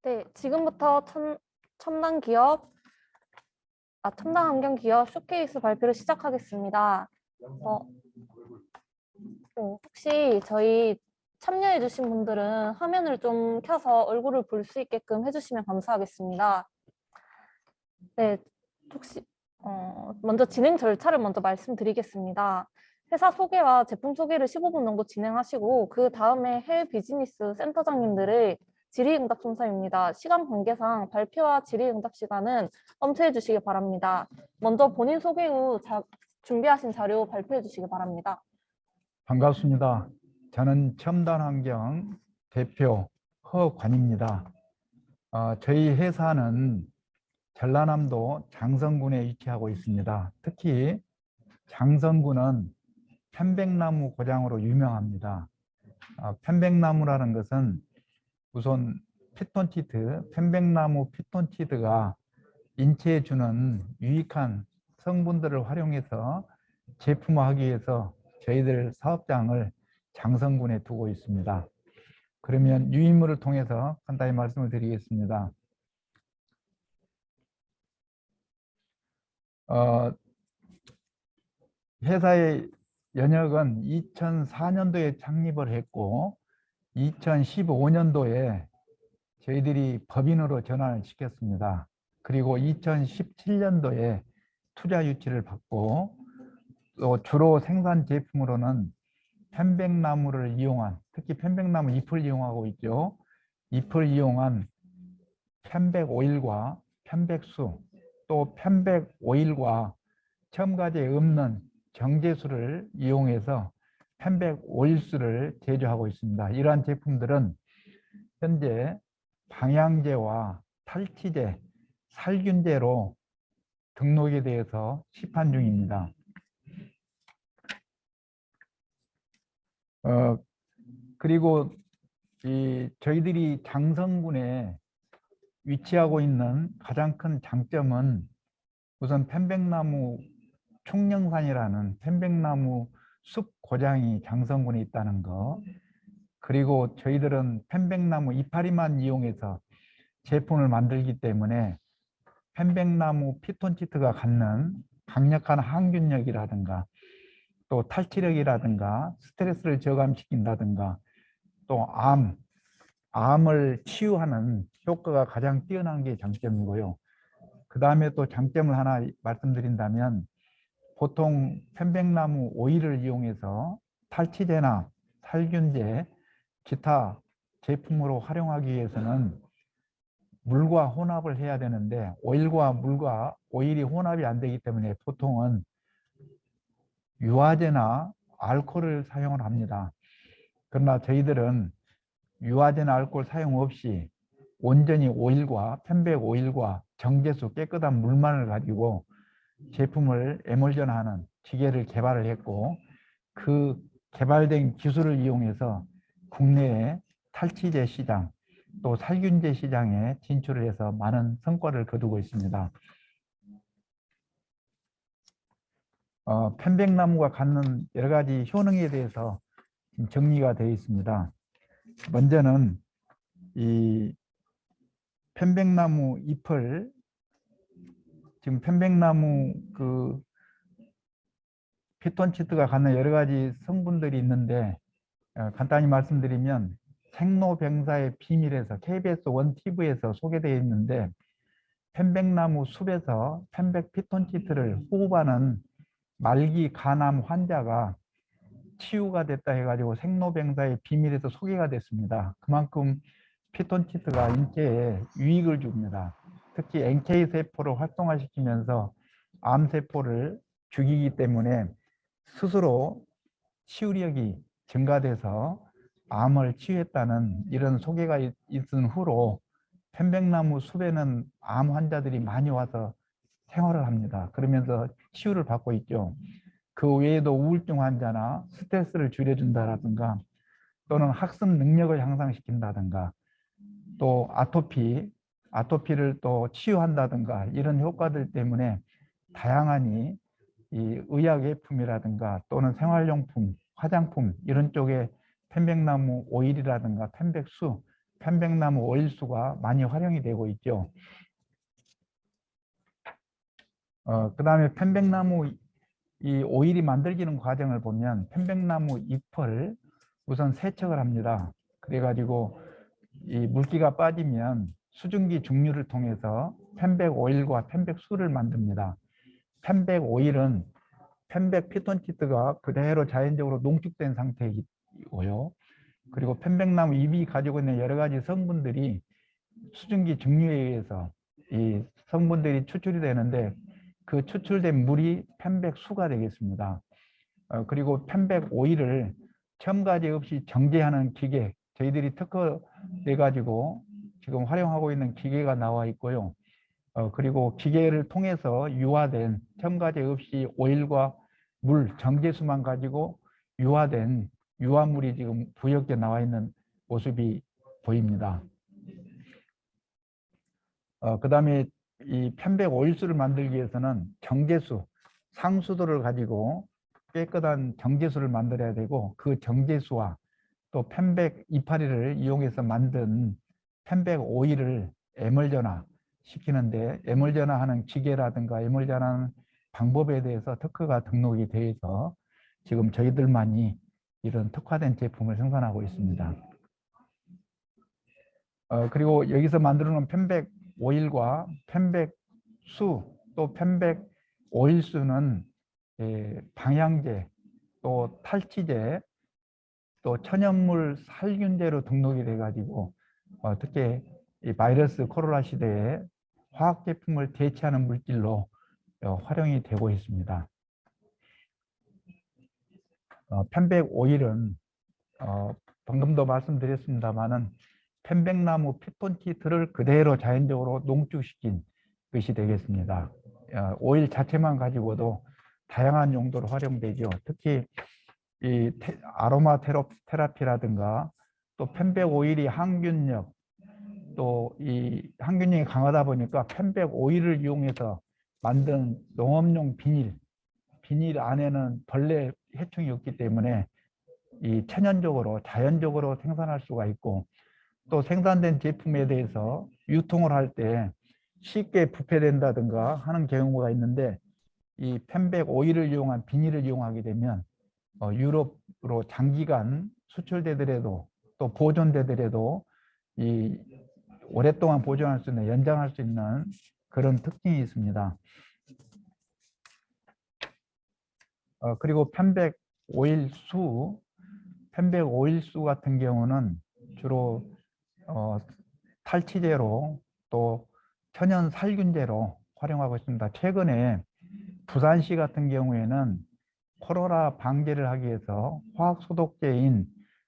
네, 지금부터 첨단 기업, 첨단 환경 기업 쇼케이스 발표를 시작하겠습니다. 어, 혹시 저희 참여해주신 분들은 화면을 좀 켜서 얼굴을 볼 수 있게끔 해주시면 감사하겠습니다. 네, 혹시 먼저 진행 절차를 먼저 말씀드리겠습니다. 회사 소개와 제품 소개를 15분 정도 진행하시고 그 다음에 해외 비즈니스 센터장님들의 질의응답 순서입니다. 시간 관계상 발표와 질의응답 시간은 엄수해 주시기 바랍니다. 먼저 본인 소개 후 준비하신 자료 발표해 주시기 바랍니다. 반갑습니다. 저는 첨단환경 대표 허관입니다. 저희 회사는 전라남도 장성군에 위치하고 있습니다. 특히 장성군은 편백나무 고장으로 유명합니다. 편백나무라는 것은 우선 피톤치드, 편백나무 피톤치드가 인체에 주는 유익한 성분들을 활용해서 제품화하기 위해서 저희들 사업장을 장성군에 두고 있습니다. 그러면 유인물을 통해서 간단히 말씀을 드리겠습니다. 회사의 연역은 2004년도에 창립을 했고 2015년도에 저희들이 법인으로 전환을 시켰습니다. 그리고 2017년도에 투자 유치를 받고 또 주로 생산 제품으로는 편백나무를 이용한, 특히 편백나무 잎을 이용하고 있죠. 잎을 이용한 편백 오일과 편백수, 또 편백 오일과 첨가제에 없는 정제수를 이용해서 편백 오일수를 제조하고 있습니다. 이러한 제품들은 현재 방향제와 탈취제, 살균제로 등록에 대해서 시판 중입니다. 그리고 저희들이 장성군에 위치하고 있는 가장 큰 장점은 우선 편백나무 총령산이라는 편백나무 숲 고장이 장성군에 있다는 거, 그리고 저희들은 편백나무 이파리만 이용해서 제품을 만들기 때문에 편백나무 피톤치드가 갖는 강력한 항균력이라든가 또 탈취력이라든가 스트레스를 저감시킨다든가 또 암을 치유하는 효과가 가장 뛰어난 게 장점이고요. 그 다음에 또 장점을 하나 말씀드린다면 보통 편백나무 오일을 이용해서 탈취제나 살균제, 기타 제품으로 활용하기 위해서는 물과 혼합을 해야 되는데 오일과 물과 오일이 혼합이 안 되기 때문에 보통은 유화제나 알코올을 사용을 합니다. 그러나 저희들은 유화제나 알코올 사용 없이 온전히 오일과 편백 오일과 정제수 깨끗한 물만을 가지고 제품을 에몰전하는 기계를 개발을 했고 그 개발된 기술을 이용해서 국내에 탈취제 시장 또 살균제 시장에 진출을 해서 많은 성과를 거두고 있습니다. 편백나무가 갖는 여러 가지 효능에 대해서 정리가 되어 있습니다. 먼저는 이 편백나무 잎을 지금 편백나무 피톤치드가 갖는 여러 가지 성분들이 있는데 간단히 말씀드리면 생로병사의 비밀에서 KBS 1TV에서 소개되어 있는데 편백나무 숲에서 편백 피톤치드를 호흡하는 말기 간암 환자가 치유가 됐다 해가지고 생로병사의 비밀에서 소개가 됐습니다. 그만큼 피톤치드가 인체에 유익을 줍니다. 특히 NK세포를 활성화시키면서 암세포를 죽이기 때문에 스스로 치유력이 증가돼서 암을 치유했다는 이런 소개가 있은 후로 편백나무 숲에는 암 환자들이 많이 와서 생활을 합니다. 그러면서 치유를 받고 있죠. 그 외에도 우울증 환자나 스트레스를 줄여준다든가 또는 학습 능력을 향상시킨다든가 또 아토피를 또 치유한다든가 이런 효과들 때문에 다양한 이 의약예품이라든가 또는 생활용품, 화장품 이런 쪽에 편백나무 오일이라든가 편백수, 편백나무 오일수가 많이 활용이 되고 있죠. 그다음에 편백나무 이 오일이 만들어지는 과정을 보면 편백나무 잎을 우선 세척을 합니다. 그래가지고 이 물기가 빠지면 수증기 증류를 통해서 편백 오일과 편백수를 만듭니다. 편백 오일은 편백 피톤치드가 그대로 자연적으로 농축된 상태이고요. 그리고 편백나무 잎이 가지고 있는 여러 가지 성분들이 수증기 증류에 의해서 이 성분들이 추출이 되는데 그 추출된 물이 편백수가 되겠습니다. 그리고 편백 오일을 첨가제 없이 정제하는 기계, 저희들이 특허내 가지고 지금 활용하고 있는 기계가 나와 있고요. 그리고 기계를 통해서 유화된 첨가제 없이 오일과 물, 정제수만 가지고 유화된 유화물이 지금 부엽게 나와 있는 모습이 보입니다. 그다음에 이 편백 오일수를 만들기 위해서는 정제수, 상수도를 가지고 깨끗한 정제수를 만들어야 되고 그 정제수와 또 편백 이파리를 이용해서 만든 편백 오일을 에멀전화 시키는데 에멀전화하는 기계라든가 에멀전화하는 방법에 대해서 특허가 등록이 돼서 지금 저희들만이 이런 특화된 제품을 생산하고 있습니다. 그리고 여기서 만들어놓은 편백 오일과 편백수 또 편백 오일수는 방향제 또 탈취제 또 천연물 살균제로 등록이 돼 가지고 특히 이 바이러스 코로나 시대에 화학 제품을 대체하는 물질로 활용이 되고 있습니다. 편백 오일은 방금도 말씀드렸습니다만은 편백나무 피톤치드를 그대로 자연적으로 농축시킨 것이 되겠습니다. 오일 자체만 가지고도 다양한 용도로 활용되죠. 특히 이 아로마 테라피라든가 또 편백 오일이 항균력 또 이 항균력이 강하다 보니까 편백 오일을 이용해서 만든 농업용 비닐 안에는 벌레 해충이 없기 때문에 이 천연적으로 자연적으로 생산할 수가 있고 또 생산된 제품에 대해서 유통을 할 때 쉽게 부패된다든가 하는 경우가 있는데 이 편백 오일을 이용한 비닐을 이용하게 되면 유럽으로 장기간 수출되더라도 또 보존되더라도 이 오랫동안 보존할 수 있는 연장할 수 있는 그런 특징이 있습니다. 그리고 편백 오일수 같은 경우는 주로 탈취제로 또 천연 살균제로 활용하고 있습니다. 최근에 부산시 같은 경우에는 코로나 방제를 하기 위해서 화학소독제인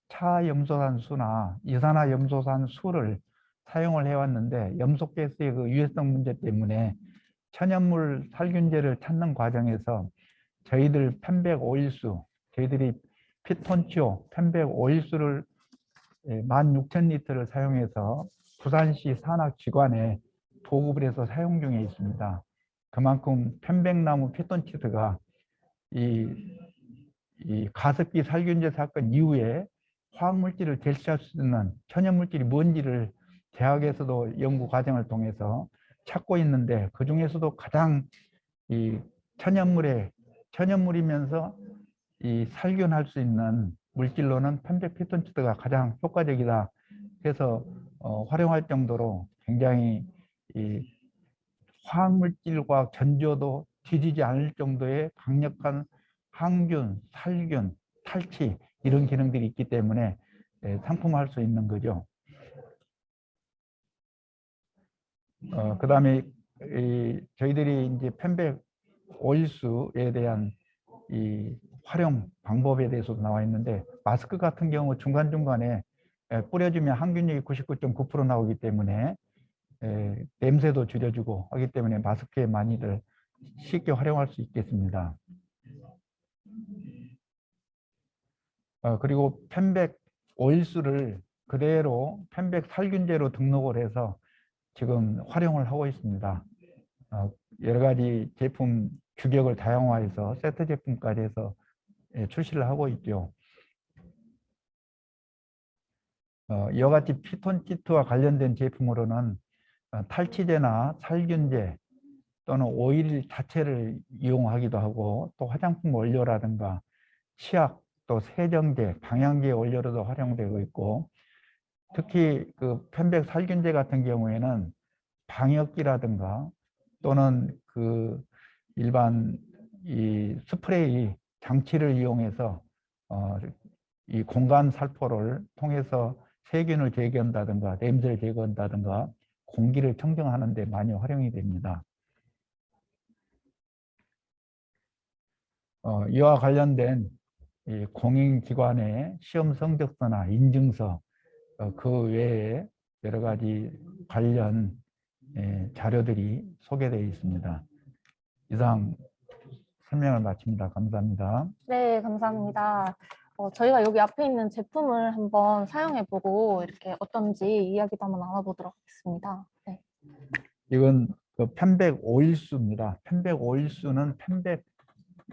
차염소산수나 이산화염소산수를 사용을 해왔는데 염소가스의 그 유해성 문제 때문에 천연물 살균제를 찾는 과정에서 저희들 편백 오일수, 저희들이 피톤치오 편백 오일수를 16,000리터를 사용해서 부산시 산악기관에 보급을 해서 사용 중에 있습니다. 그만큼 편백나무 피톤치드가 이 가습기 살균제 사건 이후에 화학물질을 대체할 수 있는 천연물질이 뭔지를 대학에서도 연구 과정을 통해서 찾고 있는데 그 중에서도 가장 이 천연물이면서 이 살균할 수 있는 물질로는 편백 피톤치드가 가장 효과적이다. 그래서 활용할 정도로 굉장히 이 화학물질과 견조도 뒤지지 않을 정도의 강력한 항균, 살균, 탈취 이런 기능들이 있기 때문에 상품화할 수 있는 거죠. 그다음에 저희들이 이제 편백 오일수에 대한 이 활용 방법에 대해서도 나와 있는데 마스크 같은 경우 중간중간에 뿌려주면 항균력이 99.9% 나오기 때문에 냄새도 줄여주고 하기 때문에 마스크에 많이들 쉽게 활용할 수 있겠습니다. 그리고 편백 오일수를 그대로 편백 살균제로 등록을 해서 지금 활용을 하고 있습니다. 여러 가지 제품 규격을 다양화해서 세트 제품까지 해서 출시를 하고 있죠. 이와 같이 피톤치드와 관련된 제품으로는 탈취제나 살균제 또는 오일 자체를 이용하기도 하고 또 화장품 원료라든가 치약 또 세정제, 방향제 원료로도 활용되고 있고 특히 그 편백 살균제 같은 경우에는 방역기라든가 또는 그 일반 이 스프레이 장치를 이용해서 이 공간 살포를 통해서 세균을 제거한다든가 냄새를 제거한다든가 공기를 청정하는 데 많이 활용이 됩니다. 이와 관련된 이 공인기관의 시험 성적서나 인증서 그 외에 여러 가지 관련 자료들이 소개되어 있습니다. 이상 설명을 마칩니다. 감사합니다. 네, 감사합니다. 저희가 여기 앞에 있는 제품을 한번 사용해보고 이렇게 어떤지 이야기도 한번 나눠보도록 하겠습니다. 네. 이건 그 편백 오일수입니다. 편백 오일수는 편백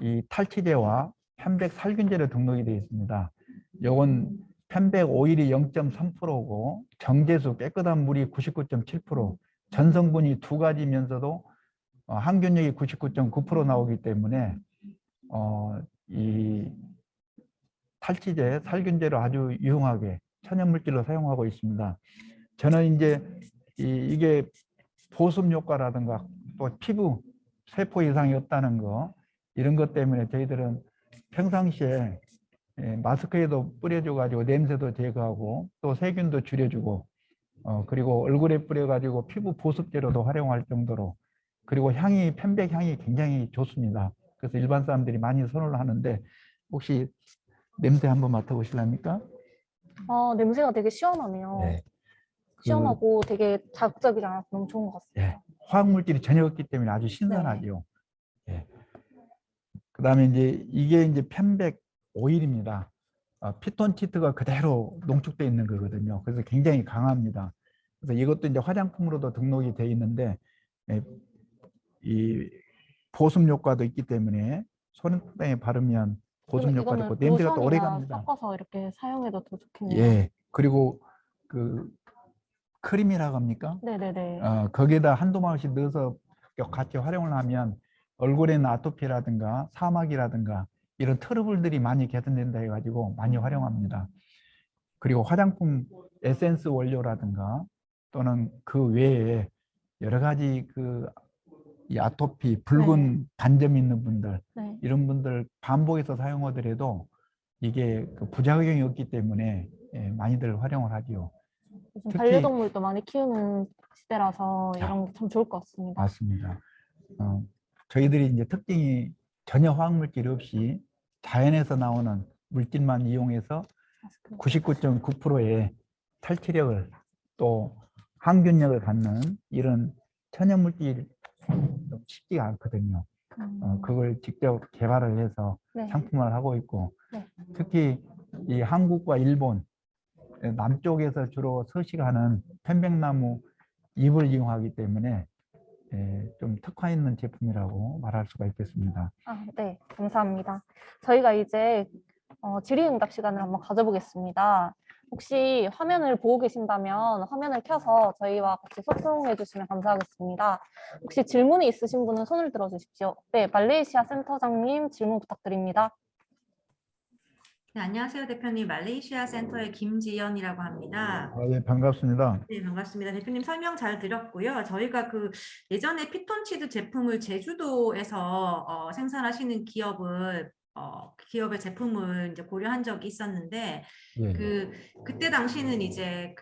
이 탈취제와 편백 살균제로 등록이 되어 있습니다. 이건 편백 오일이 0.3%고 정제수 깨끗한 물이 99.7%, 전성분이 두 가지면서도 항균력이 99.9% 나오기 때문에 이 탈취제, 살균제로 아주 유용하게 천연물질로 사용하고 있습니다. 저는 이제 이게 보습 효과라든가 또 피부 세포 이상이 없다는 거 이런 것 때문에 저희들은 평상시에 마스크에도 뿌려줘 가지고 냄새도 제거하고 또 세균도 줄여주고 그리고 얼굴에 뿌려 가지고 피부 보습제로도 활용할 정도로 그리고 향이 편백 향이 굉장히 좋습니다. 그래서 일반 사람들이 많이 선호를 하는데 혹시 냄새 한번 맡아보실랍니까? 냄새가 되게 시원하네요. 네. 시원하고 되게 자극적이지 않아서 너무 좋은 것 같습니다. 예, 화학물질이 전혀 없기 때문에 아주 신선하죠. 예. 그다음에 이제 이게 이제 편백 오일입니다. 피톤치드가 그대로 농축되어 있는 거거든요. 그래서 굉장히 강합니다. 그래서 이것도 이제 화장품으로도 등록이 되어 있는데 이 보습 효과도 있기 때문에 손등에 바르면 보습 효과도 있고 냄새가 또 오래 로션이나 갑니다. 섞어서 이렇게 사용해도 더 좋겠네요. 예. 그리고 그 크림이라고 합니까? 네네네. 거기에다 한두 방울씩 넣어서 같이 활용을 하면 얼굴에 있는 아토피라든가 사막이라든가 이런 트러블들이 많이 개선된다 해가지고 많이 활용합니다. 그리고 화장품 에센스 원료라든가 또는 그 외에 여러 가지 이 아토피, 붉은 반점 있는 분들 네. 이런 분들 반복해서 사용하더라도 이게 그 부작용이 없기 때문에 많이들 활용을 하지요. 요즘 특히 반려동물도 많이 키우는 시대라서 이런 게 참 좋을 것 같습니다. 맞습니다. 저희들이 이제 특징이 전혀 화학물질 없이 자연에서 나오는 물질만 이용해서 99.9%의 탈취력을 또 항균력을 갖는 이런 천연물질 쉽지가 않거든요. 그걸 직접 개발을 해서 네. 상품화를 하고 있고 네. 특히 이 한국과 일본 남쪽에서 주로 서식하는 편백나무 잎을 이용하기 때문에 좀 특화 있는 제품이라고 말할 수가 있겠습니다. 네, 감사합니다. 저희가 이제 질의응답 시간을 한번 가져보겠습니다. 혹시 화면을 보고 계신다면 화면을 켜서 저희와 같이 소통해 주시면 감사하겠습니다. 혹시 질문이 있으신 분은 손을 들어 주십시오. 네, 말레이시아 센터장님 질문 부탁드립니다. 네, 안녕하세요, 대표님. 말레이시아 센터의 김지연이라고 합니다. 네, 반갑습니다. 네, 반갑습니다. 대표님 설명 잘 드렸고요. 저희가 예전에 피톤치드 제품을 제주도에서 생산하시는 기업의 제품을 이제 고려한 적이 있었는데, 예. 그때 당시는 이제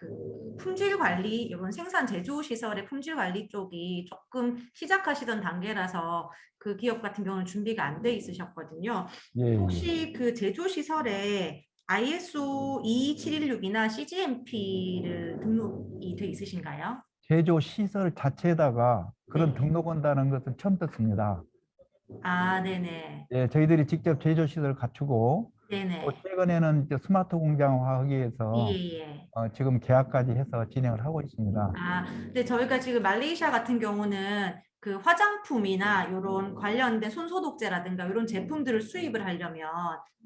품질 관리, 이번 생산 제조 시설의 품질 관리 쪽이 조금 시작하시던 단계라서 그 기업 같은 경우는 준비가 안 돼 있으셨거든요. 예, 혹시 그 제조 시설에 ISO 22716이나 CGMP를 등록이 돼 있으신가요? 제조 시설 자체에다가 그런 네. 등록한다는 것은 처음 듣습니다. 아, 네네. 예, 저희들이 직접 제조 시설을 갖추고 또 네네. 최근에는 이제 스마트 공장화하기 위해서 예. 지금 계약까지 해서 진행을 하고 있습니다. 근데 저희가 지금 말레이시아 같은 경우는 그 화장품이나 이런 관련된 손소독제라든가 이런 제품들을 수입을 하려면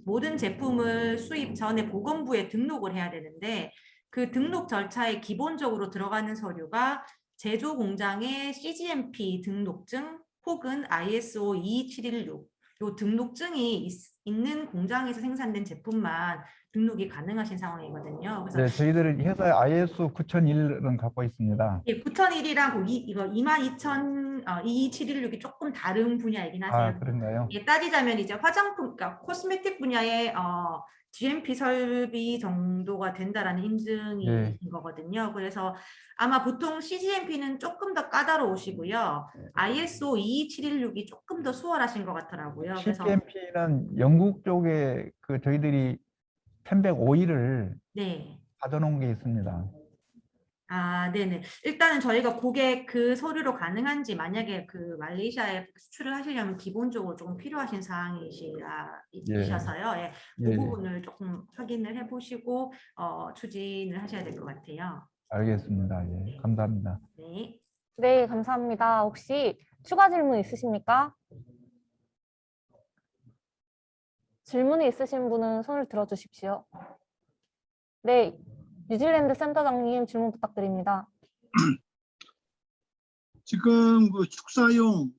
모든 제품을 수입 전에 보건부에 등록을 해야 되는데 그 등록 절차에 기본적으로 들어가는 서류가 제조 공장의 CGMP 등록증 혹은 ISO 22716 요 등록증이 있는 공장에서 생산된 제품만 등록이 가능하신 상황이거든요. 그래서 네, 저희들은 회사에 ISO 9001은 갖고 있습니다. 9001이랑 이거 22716이 조금 다른 분야이긴 하세요. 아, 그런가요? 예, 따지자면 이제 화장품, 그러니까 코스메틱 분야의 GMP 설비 정도가 된다라는 인증이 예. 된 거거든요. 그래서 아마 보통 CGMP는 조금 더 까다로우시고요. ISO 22716이 조금 더 수월하신 것 같더라고요. 그래서 CPMP는 영국 쪽에 그 저희들이 펜백 오일을 네. 받아놓은 게 있습니다. 아, 네네. 일단은 저희가 고객 그 서류로 가능한지 만약에 그 말레이시아에 수출을 하시려면 기본적으로 조금 필요하신 사항이셔서요. 예, 그 예, 예. 부분을 조금 확인을 해보시고 추진을 하셔야 될 것 같아요. 알겠습니다. 예, 감사합니다. 네. 네, 감사합니다. 혹시 추가 질문 있으십니까? 질문이 있으신 분은 손을 들어주십시오. 네, 뉴질랜드 센터장님 질문 부탁드립니다. 지금 그 축사용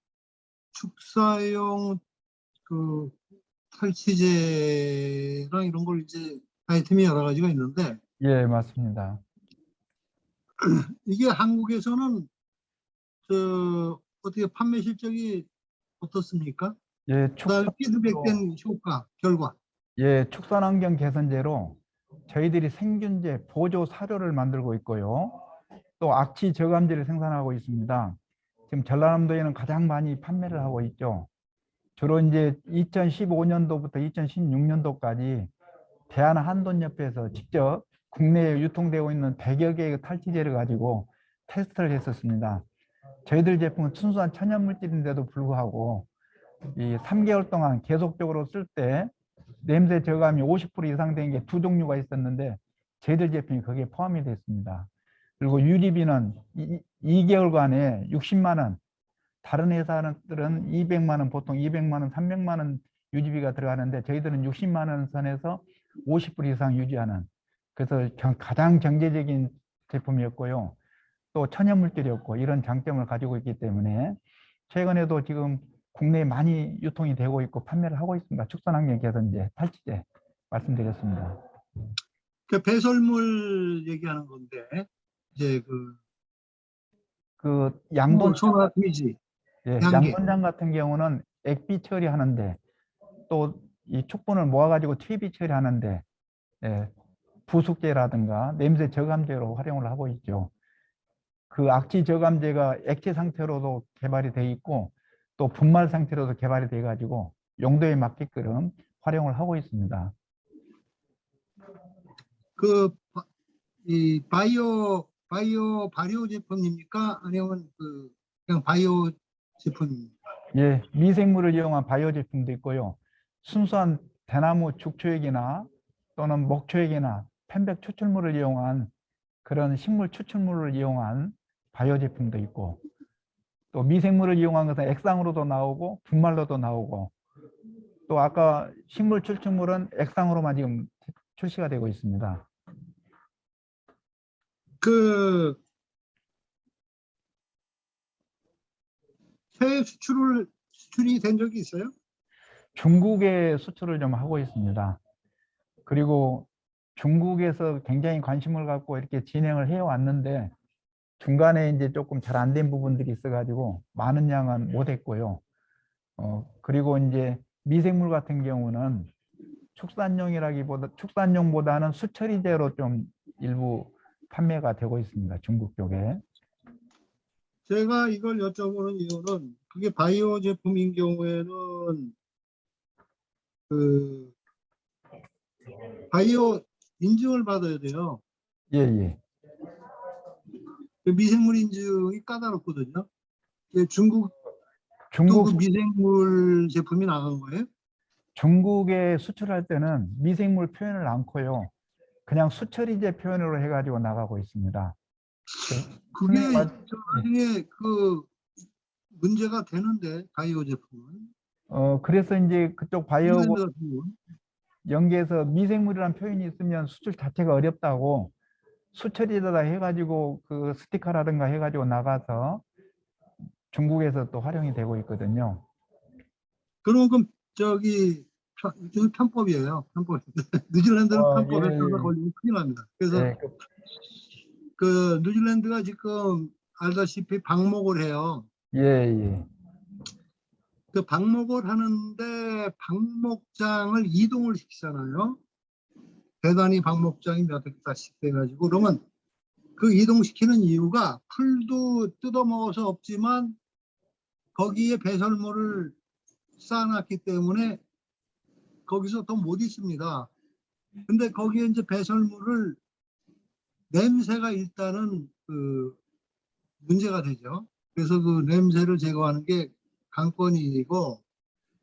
그 탈취제랑 이런 걸 이제 아이템이 여러 가지가 있는데 예, 맞습니다. 이게 한국에서는 어떻게 판매 실적이 어떻습니까? 예, 그다음에 피드백된 효과, 결과. 예, 축산환경 개선제로 저희들이 생균제, 보조 사료를 만들고 있고요. 또 악취 저감제를 생산하고 있습니다. 지금 전라남도에는 가장 많이 판매를 하고 있죠. 주로 이제 2015년도부터 2016년도까지 대한한돈협회에서 직접 국내에 유통되고 있는 100여 개의 탈취제를 가지고 테스트를 했었습니다. 저희들 제품은 순수한 천연물질인데도 불구하고 이 3개월 동안 계속적으로 쓸 때 냄새 저감이 50% 이상 된 게 두 종류가 있었는데 저희들 제품이 거기에 포함이 됐습니다. 그리고 유리비는 2개월간에 60만 원, 다른 회사들은 200만 원, 보통 200만 원, 300만 원 유지비가 들어가는데 저희들은 60만 원 선에서 50% 이상 유지하는, 그래서 가장 경제적인 제품이었고요. 또 천연물질이었고 이런 장점을 가지고 있기 때문에 최근에도 지금 국내에 많이 유통이 되고 있고 판매를 하고 있습니다. 축산환경 개선제, 탈취제 말씀드렸습니다. 그 배설물 얘기하는 건데 이제 그 양돈 소나 돼지, 예, 양계. 양돈장 같은 경우는 액비 처리하는데 또 이 축분을 모아가지고 퇴비 처리하는데 예, 부숙제라든가 냄새 저감제로 활용을 하고 있죠. 그 악취 저감제가 액체 상태로도 개발이 돼 있고 또 분말 상태로도 개발이 돼 가지고 용도에 맞게끔 활용을 하고 있습니다. 이 바이오 발효 제품입니까? 아니면 그냥 바이오 제품입니까? 예, 미생물을 이용한 바이오 제품도 있고요. 순수한 대나무 죽초액이나 또는 목초액이나 편백 추출물을 이용한 그런 식물 추출물을 이용한 바이오 제품도 있고 또 미생물을 이용한 것은 액상으로도 나오고 분말로도 나오고 또 아까 식물 추출물은 액상으로만 지금 출시가 되고 있습니다. 해외 수출이 된 적이 있어요? 중국에 수출을 좀 하고 있습니다. 그리고 중국에서 굉장히 관심을 갖고 이렇게 진행을 해 왔는데 중간에 이제 조금 잘 안 된 부분들이 있어가지고 많은 양은 못 했고요. 그리고 이제 미생물 같은 경우는 축산용보다는 수처리제로 좀 일부 판매가 되고 있습니다. 중국 쪽에. 제가 이걸 여쭤보는 이유는 그게 바이오 제품인 경우에는 바이오 인증을 받아야 돼요. 예, 예. 미생물 인증이 까다롭거든요. 중국도 중국, 그 미생물 제품이 나간 거예요? 중국에 수출할 때는 미생물 표현을 않고요. 그냥 수처리제 표현으로 해가지고 나가고 있습니다. 그게 예. 나중에 문제가 되는데 바이오 제품은. 그래서 이제 그쪽 바이오 뉴질랜드 같은 경우는. 연계에서 미생물이라는 표현이 있으면 수출 자체가 어렵다고 수처리에다 해가지고 그 스티커라든가 해가지고 나가서 중국에서 또 활용이 되고 있거든요. 그럼 저기 편법이에요. 편법. 뉴질랜드는 편법에 예, 따라 예. 걸리면 큰일 납니다. 그래서 예, 그 뉴질랜드가 지금 알다시피 방목을 해요. 예, 예. 그 방목을 하는데 방목장을 이동을 시키잖아요. 대단히 방목장이 몇 헥타씩 돼가지고 그러면 그 이동시키는 이유가 풀도 뜯어먹어서 없지만 거기에 배설물을 쌓아놨기 때문에 거기서 더 못 있습니다. 근데 거기에 이제 배설물을 냄새가 일단은 그 문제가 되죠. 그래서 그 냄새를 제거하는 게 관건이고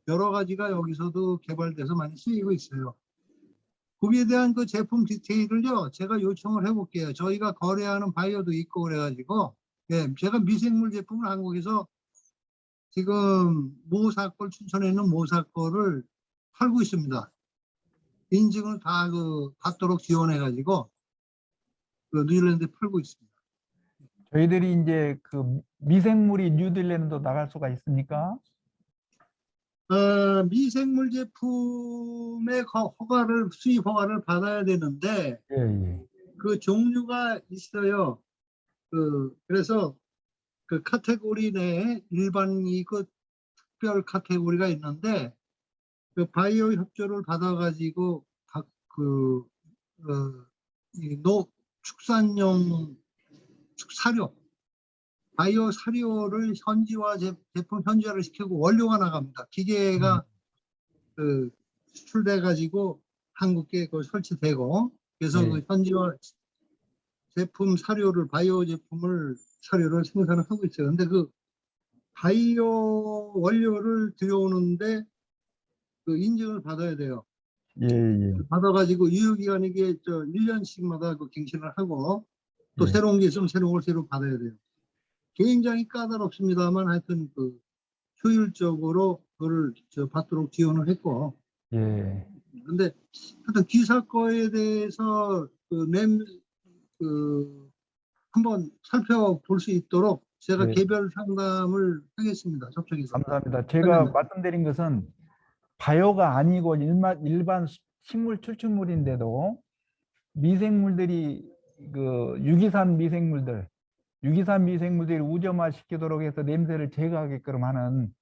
여러 가지가 여기서도 개발돼서 많이 쓰이고 있어요. 거기에 대한 그 제품 디테일을요, 제가 요청을 해볼게요. 저희가 거래하는 바이어도 있고 그래가지고, 예, 제가 미생물 제품을 한국에서 지금 모사걸, 춘천에 있는 모사걸을 팔고 있습니다. 인증을 다 받도록 지원해가지고, 그 뉴질랜드에 팔고 있습니다. 저희들이 이제 그 미생물이 뉴질랜드도 나갈 수가 있습니까? 미생물 제품의 수입 허가를 받아야 되는데, 예, 예. 그 종류가 있어요. 그래서 그 카테고리 내에 일반이 그 특별 카테고리가 있는데 그 바이오 협조를 받아가지고 축산용 사료, 바이오 사료를 제품 현지화를 시키고 원료가 나갑니다. 기계가 수출돼 가지고 한국에 설치되고 그래서 네. 그 현지화 제품 사료를 바이오 제품을 사료를 생산을 하고 있어요. 근데 그 바이오 원료를 들여오는데 그 인증을 받아야 돼요. 예, 예. 받아가지고 유효기간 이게 1년씩마다 그 갱신을 하고 또 예. 새로운 게 있으면 새로운 걸 새로 받아야 돼요. 굉장히 까다롭습니다만 하여튼 그 효율적으로 그걸 받도록 지원을 했고 예. 근데 하여튼 기사 거에 대해서 한번 살펴볼 수 있도록 제가 네. 개별 상담을 하겠습니다. 접촉해서. 감사합니다. 제가 말씀드린 것은 바이오가 아니고 일반 식물 추출물인데도 미생물들이 그 유기산 미생물들이 우점화 시키도록 해서 냄새를 제거하게끔 하는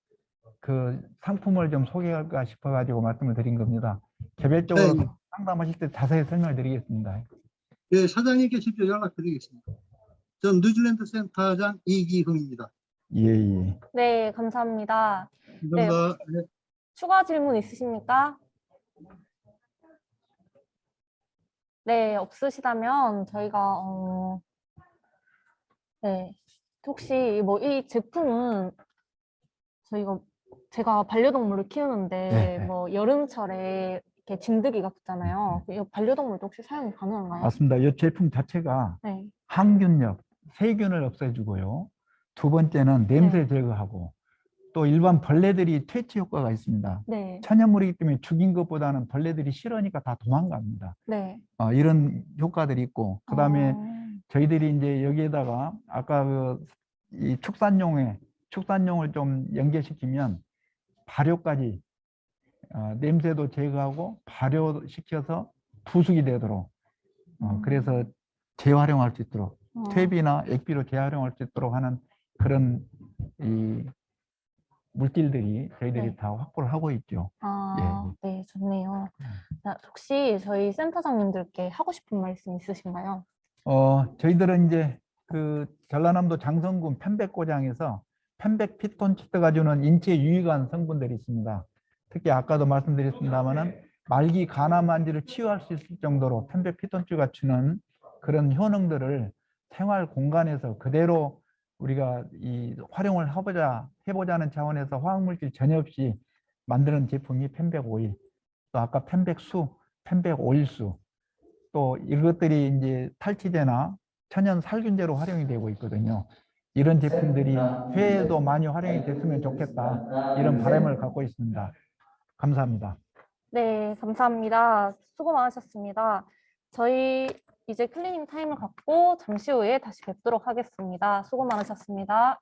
그 상품을 좀 소개할까 싶어 가지고 말씀을 드린 겁니다. 개별적으로 네. 상담하실 때 자세히 설명을 드리겠습니다. 네, 사장님께 직접 연락드리겠습니다. 전 뉴질랜드 센터장 이기흥입니다. 예, 예. 네, 감사합니다. 네, 감사합니다. 네. 추가 질문 있으십니까? 네, 없으시다면 저희가 네, 혹시 뭐 이 제품은 제가 반려동물을 키우는데 네. 뭐 여름철에 이렇게 진드기가 붙잖아요. 이 반려동물도 혹시 사용이 가능한가요? 맞습니다. 이 제품 자체가 네, 항균력, 세균을 없애주고요. 두 번째는 냄새 제거하고 또 일반 벌레들이 퇴치 효과가 있습니다. 네, 천연물이기 때문에 죽인 것보다는 벌레들이 싫으니까 다 도망갑니다. 네. 이런 효과들이 있고 그다음에 어, 저희들이 이제 여기에다가 아까 이 축산용을 좀 연계시키면 발효까지 냄새도 제거하고 발효시켜서 부숙이 되도록 그래서 재활용할 수 있도록 퇴비나 액비로 재활용할 수 있도록 하는 그런 이 물질들이 저희들이 네. 다 확보를 하고 있죠. 네, 좋네요. 자, 혹시 저희 센터장님들께 하고 싶은 말씀 있으신가요? 저희들은 이제 그 전라남도 장성군 편백고장에서 편백 피톤치드가 주는 인체 유익한 성분들이 있습니다. 특히 아까도 말씀드렸습니다만은 말기 가나만지를 치유할 수 있을 정도로 편백 피톤치드가 주는 그런 효능들을 생활 공간에서 그대로 우리가 이 활용을 해보자는 차원에서 화학물질 전혀 없이 만드는 제품이 편백 오일, 또 아까 편백수, 편백 오일수, 또 이것들이 이제 탈취제나 천연 살균제로 활용이 되고 있거든요. 이런 제품들이 해외에도 많이 활용이 됐으면 좋겠다. 이런 바람을 갖고 있습니다. 감사합니다. 네, 감사합니다. 수고 많으셨습니다. 저희 이제 클리닝 타임을 갖고 잠시 후에 다시 뵙도록 하겠습니다. 수고 많으셨습니다.